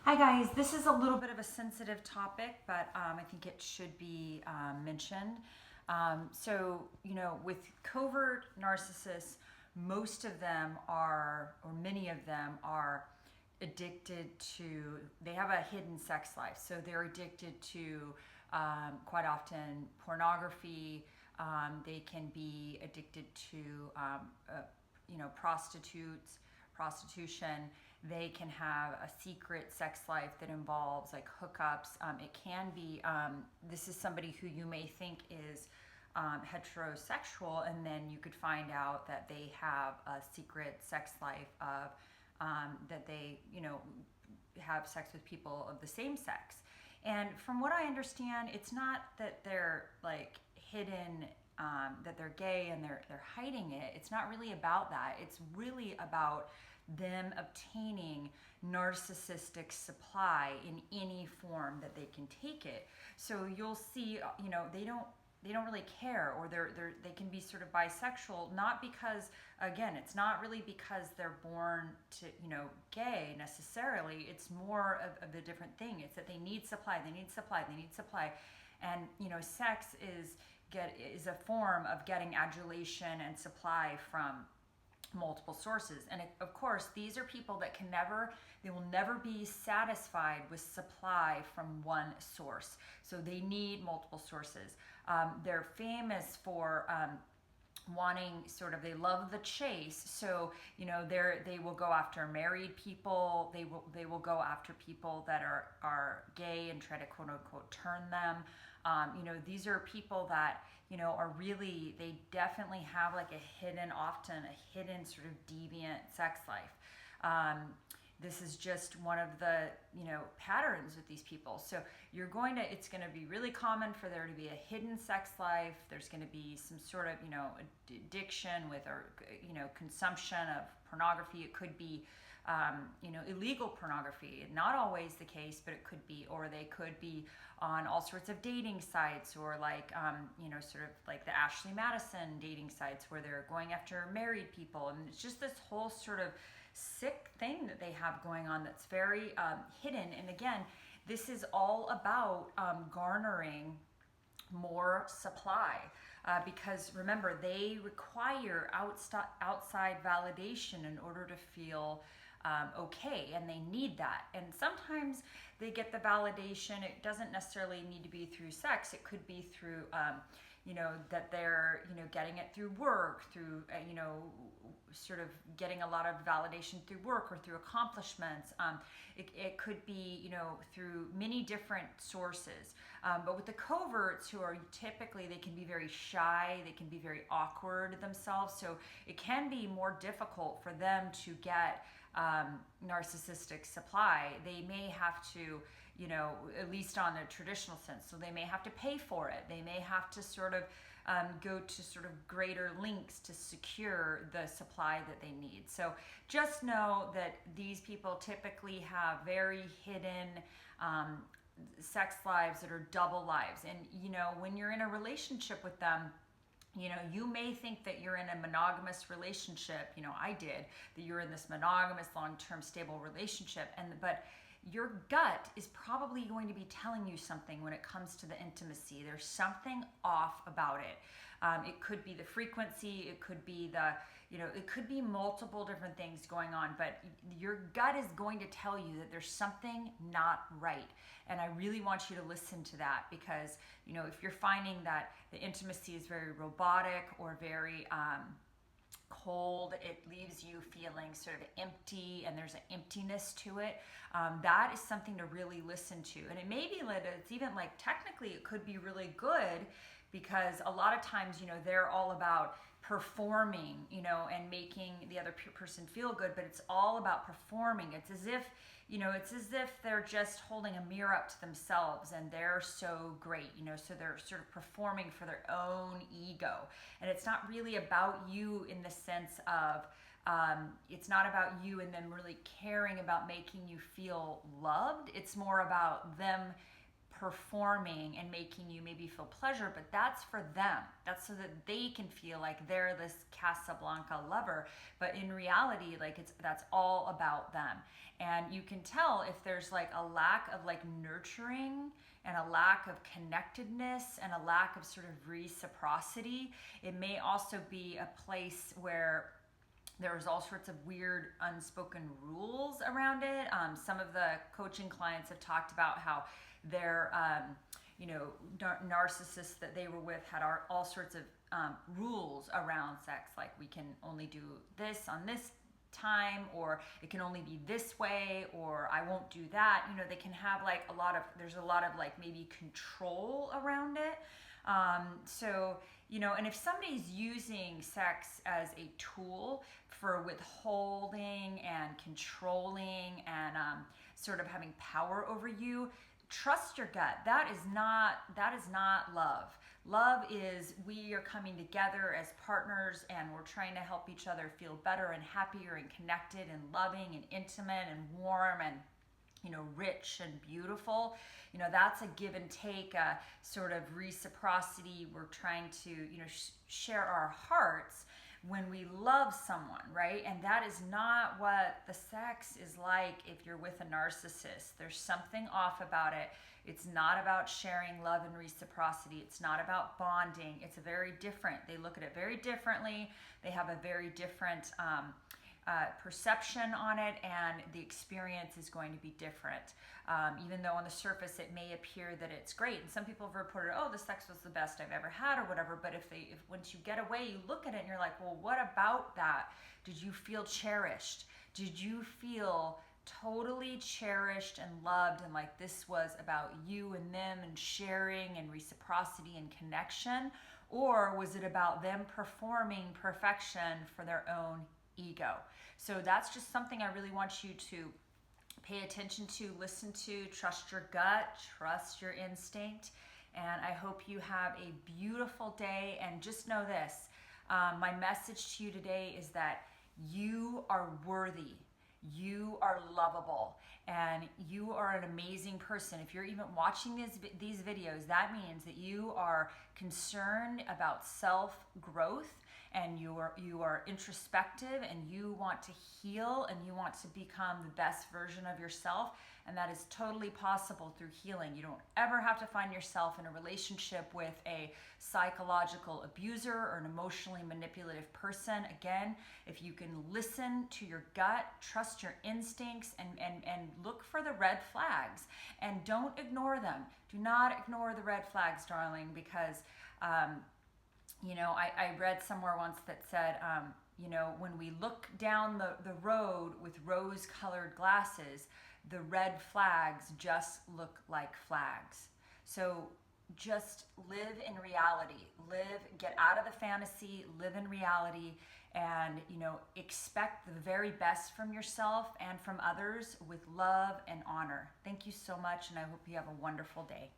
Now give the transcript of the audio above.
Hi guys, this is a little bit of a sensitive topic, but I think it should be mentioned. With covert narcissists, most of them are, or many of them are addicted to, they have a hidden sex life. So they're addicted to quite often pornography. They can be addicted to, prostitutes, prostitution. They can have a secret sex life that involves like hookups. It can be, this is somebody who you may think is heterosexual, and then you could find out that they have a secret sex life of that they, have sex with people of the same sex. And from what I understand, it's not that they're like hidden, that they're gay and they're hiding it. It's not really about that. It's really about them obtaining narcissistic supply in any form that they can take it. So you'll see, they don't really care, or they can be sort of bisexual, not because, again, it's not really because they're born to, gay necessarily. It's more of a different thing. It's that they need supply, and sex is a form of getting adulation and supply from multiple sources. And of course, these are people that they will never be satisfied with supply from one source. So they need multiple sources. They're famous for wanting they love the chase. So they will go after married people. They will go after people that are gay and try to quote unquote turn them. These are people that are really, they definitely have like often a hidden sort of deviant sex life. This is just one of the patterns with these people. So it's going to be really common for there to be a hidden sex life. There's going to be some sort of addiction with, or consumption of pornography. It could be illegal pornography. Not always the case, but it could be. Or they could be on all sorts of dating sites, or like sort of like the Ashley Madison dating sites where they're going after married people. And it's just this whole sort of sick thing that they have going on that's very hidden. And again, this is all about garnering more supply, because remember, they require outside validation in order to feel okay, and they need that. And sometimes they get the validation. It doesn't necessarily need to be through sex. It could be through that they're getting it through work, through sort of getting a lot of validation through work or through accomplishments. It could be through many different sources. But with the coverts, who are typically, they can be very shy, they can be very awkward themselves, so it can be more difficult for them to get narcissistic supply. They may have to, at least on a traditional sense, so they may have to pay for it. They may have to sort of go to sort of greater lengths to secure the supply that they need. So just know that these people typically have very hidden sex lives that are double lives. And when you're in a relationship with them, you may think that you're in a monogamous relationship. I did, that you're in this monogamous, long-term, stable relationship, but your gut is probably going to be telling you something when it comes to the intimacy. There's something off about it. It could be the frequency. It could be it could be multiple different things going on, but your gut is going to tell you that there's something not right. And I really want you to listen to that, because, if you're finding that the intimacy is very robotic or very, cold, it leaves you feeling sort of empty, and there's an emptiness to it. That is something to really listen to. And it may be that it's even like, technically it could be really good, because a lot of times, they're all about performing, and making the other person feel good, but it's all about performing. It's as if, they're just holding a mirror up to themselves, and they're so great, so they're sort of performing for their own ego. And it's not really about you in the sense of, it's not about you and them really caring about making you feel loved. It's more about them performing and making you maybe feel pleasure, but that's for them. That's so that they can feel like they're this Casablanca lover. But in reality, like that's all about them. And you can tell if there's like a lack of like nurturing and a lack of connectedness and a lack of sort of reciprocity. It may also be a place where there's all sorts of weird unspoken rules around it. Some of the coaching clients have talked about how their narcissists that they were with had all sorts of rules around sex, like we can only do this on this time, or it can only be this way, or I won't do that. They can have like there's a lot of like maybe control around it. And if somebody's using sex as a tool for withholding and controlling and sort of having power over you, trust your gut. That is not love. Love is we are coming together as partners and we're trying to help each other feel better and happier and connected and loving and intimate and warm and rich and beautiful. That's a give and take, a sort of reciprocity. We're trying to, share our hearts when we love someone, right? And that is not what the sex is like if you're with a narcissist. There's something off about it. It's not about sharing love and reciprocity. It's not about bonding. It's very different. They look at it very differently. They have a very different perception on it, and the experience is going to be different. Even though on the surface it may appear that it's great, and some people have reported, oh, the sex was the best I've ever had or whatever, but if once you get away, you look at it and you're like, well, what about that? Did you feel cherished? Did you feel totally cherished and loved, and like this was about you and them and sharing and reciprocity and connection? Or was it about them performing perfection for their own ego? So that's just something I really want you to pay attention to, listen to, trust your gut, trust your instinct. And I hope you have a beautiful day. And just know this, my message to you today is that you are worthy. You are lovable, and you are an amazing person. If you're even watching these videos, that means that you are concerned about self-growth, and you are introspective, and you want to heal, and you want to become the best version of yourself. And that is totally possible through healing. You don't ever have to find yourself in a relationship with a psychological abuser or an emotionally manipulative person. Again, if you can listen to your gut, trust your instincts, and look for the red flags, and don't ignore them. Do not ignore the red flags, darling, because I read somewhere once that said, when we look down the road with rose-colored glasses, the red flags just look like flags. So just live in reality. Get out of the fantasy, live in reality, and expect the very best from yourself and from others with love and honor. Thank you so much, and I hope you have a wonderful day.